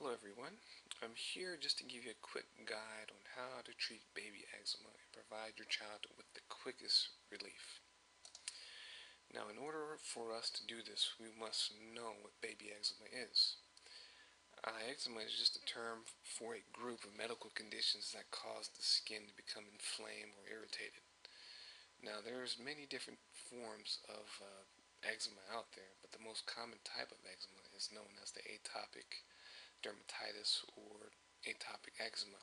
Hello everyone, I'm here just to give you a quick guide on how to treat baby eczema and provide your child with the quickest relief. Now, in order for us to do this, we must know what baby eczema is. Eczema is just a term for a group of medical conditions that cause the skin to become inflamed or irritated. Now, there's many different forms of eczema out there, but the most common type of eczema is known as the atopic dermatitis or atopic eczema.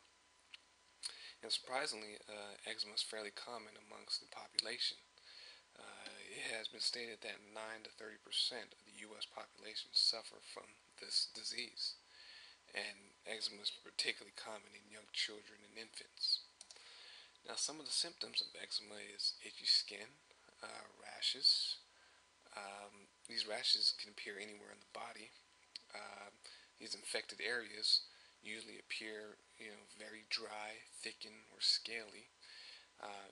And surprisingly, eczema is fairly common amongst the population. It has been stated that 9 to 30% of the U.S. population suffer from this disease, and eczema is particularly common in young children and infants. Now, some of the symptoms of eczema is itchy skin, rashes. These rashes can appear anywhere in the body. These infected areas usually appear, very dry, thickened, or scaly.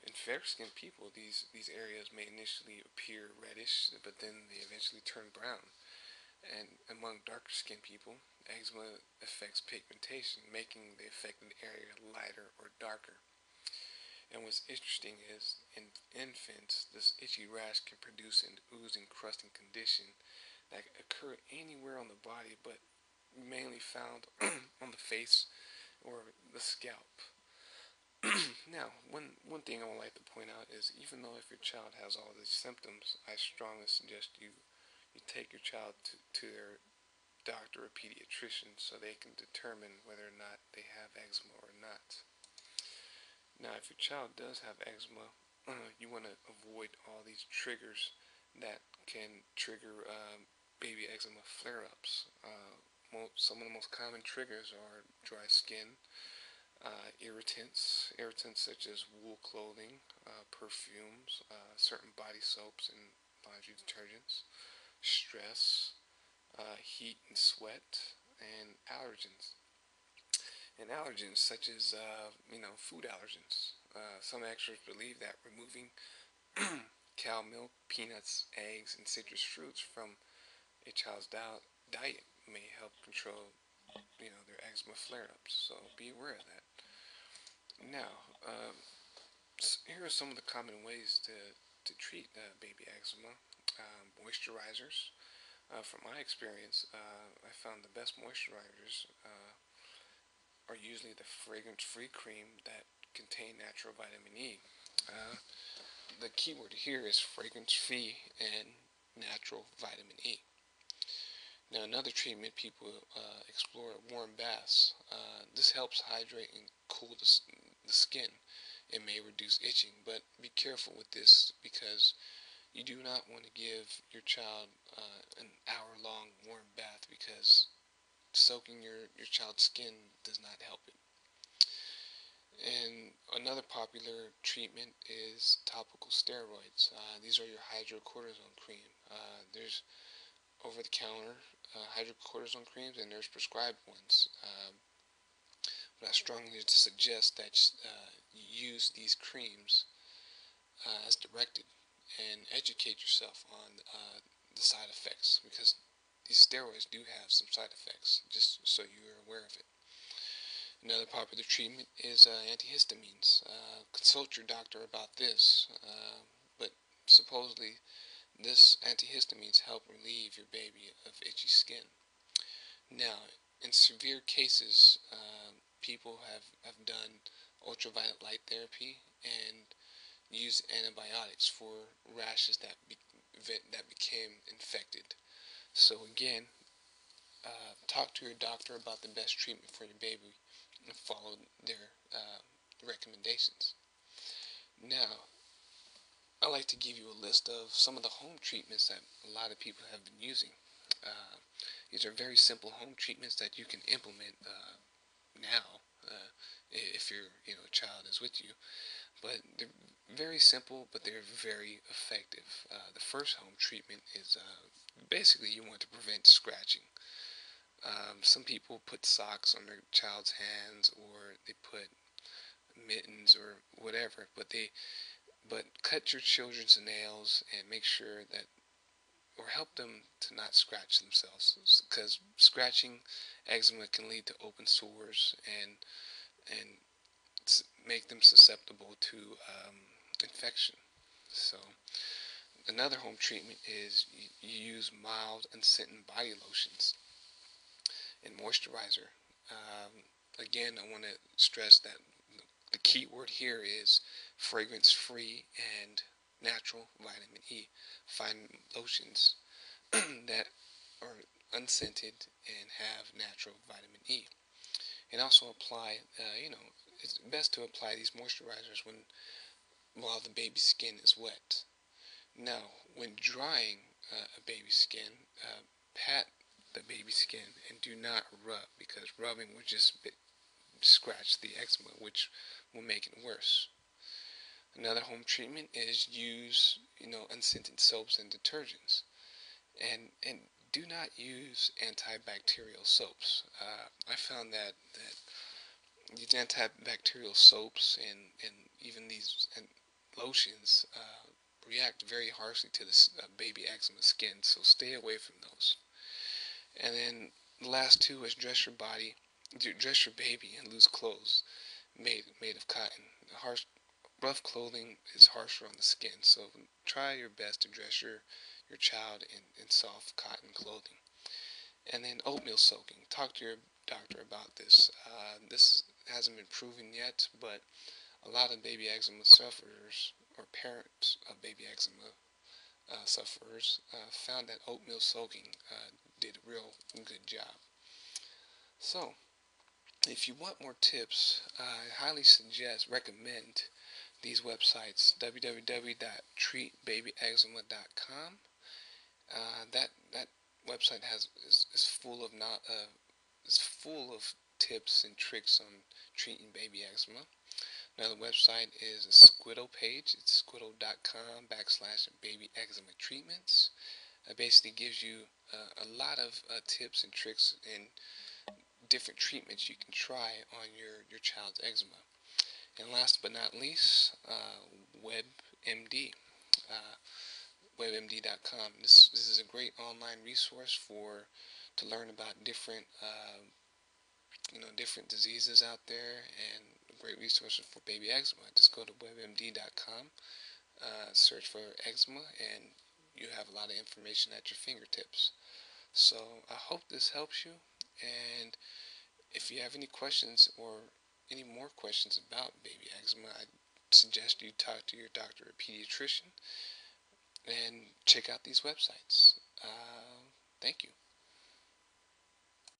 In fair-skinned people, these areas may initially appear reddish, but then they eventually turn brown. And among darker-skinned people, eczema affects pigmentation, making the affected area lighter or darker. And what's interesting is, in infants, this itchy rash can produce an oozing, crusting condition that can occur anywhere on the body, but mainly found on the face or the scalp. Now, one thing I would like to point out is, even though if your child has all these symptoms, I strongly suggest you take your child to their doctor or pediatrician so they can determine whether or not they have eczema or not. Now, if your child does have eczema, you want to avoid all these triggers that can trigger baby eczema flare-ups. Some of the most common triggers are dry skin, irritants such as wool clothing, perfumes, certain body soaps and laundry detergents, stress, heat and sweat, and allergens. And allergens such as, food allergens. Some experts believe that removing cow milk, peanuts, eggs, and citrus fruits from a child's diet may help control, their eczema flare-ups. So be aware of that. Now, here are some of the common ways to treat baby eczema. Moisturizers. From my experience, I found the best moisturizers are usually the fragrance-free cream that contain natural vitamin E. The keyword here is fragrance-free and natural vitamin E. Now, another treatment people explore are warm baths. This helps hydrate and cool the skin. It may reduce itching, but be careful with this because you do not want to give your child an hour-long warm bath because soaking your child's skin does not help it. And another popular treatment is topical steroids. These are your hydrocortisone cream. There's over-the-counter hydrocortisone creams, and there's prescribed ones. But I strongly suggest that you use these creams as directed and educate yourself on the side effects, because these steroids do have some side effects, just so you're aware of it. Another popular treatment is antihistamines. Consult your doctor about this, but supposedly this antihistamines help relieve your baby of itchy skin. Now, in severe cases, people have done ultraviolet light therapy and use antibiotics for rashes that became infected. So again, talk to your doctor about the best treatment for your baby and follow their recommendations. Now, I'd like to give you a list of some of the home treatments that a lot of people have been using. These are very simple home treatments that you can implement now if your child is with you. But they're very simple, but they're very effective. The first home treatment is basically you want to prevent scratching. Some people put socks on their child's hands, or they put mittens or whatever, but cut your children's nails and make sure that or help them to not scratch themselves, because scratching eczema can lead to open sores and make them susceptible to infection. So another home treatment is you use mild unscented body lotions and moisturizer. Again, I want to stress that the key word here is fragrance free and natural vitamin E. Find lotions that are unscented and have natural vitamin E. And also apply, it's best to apply these moisturizers while the baby's skin is wet. Now, when drying a baby's skin, pat the baby's skin and do not rub, because rubbing will just scratch the eczema, which will make it worse. Another home treatment is use, unscented soaps and detergents, and do not use antibacterial soaps. I found that these antibacterial soaps and even these lotions react very harshly to this baby eczema skin, so stay away from those. And then the last two is dress your baby in loose clothes made of cotton. Rough clothing is harsher on the skin, so try your best to dress your child in soft cotton clothing. And then oatmeal soaking. Talk to your doctor about this. This hasn't been proven yet, but a lot of baby eczema sufferers or parents of baby eczema sufferers found that oatmeal soaking did a real good job. So, if you want more tips, I highly recommend these websites: www.treatbabyeczema.com. That website is full of tips and tricks on treating baby eczema. Another website is a Squiddle page. It's squiddle.com/baby eczema treatments. It basically gives you a lot of tips and tricks and different treatments you can try on your child's eczema. And last but not least, WebMD. Uh, WebMD.com. This is a great online resource to learn about different diseases out there, and a great resource for baby eczema. Just go to WebMD.com, search for eczema, and you have a lot of information at your fingertips. So I hope this helps you, and if you have any questions or any more questions about baby eczema, I suggest you talk to your doctor or pediatrician and check out these websites. Thank you.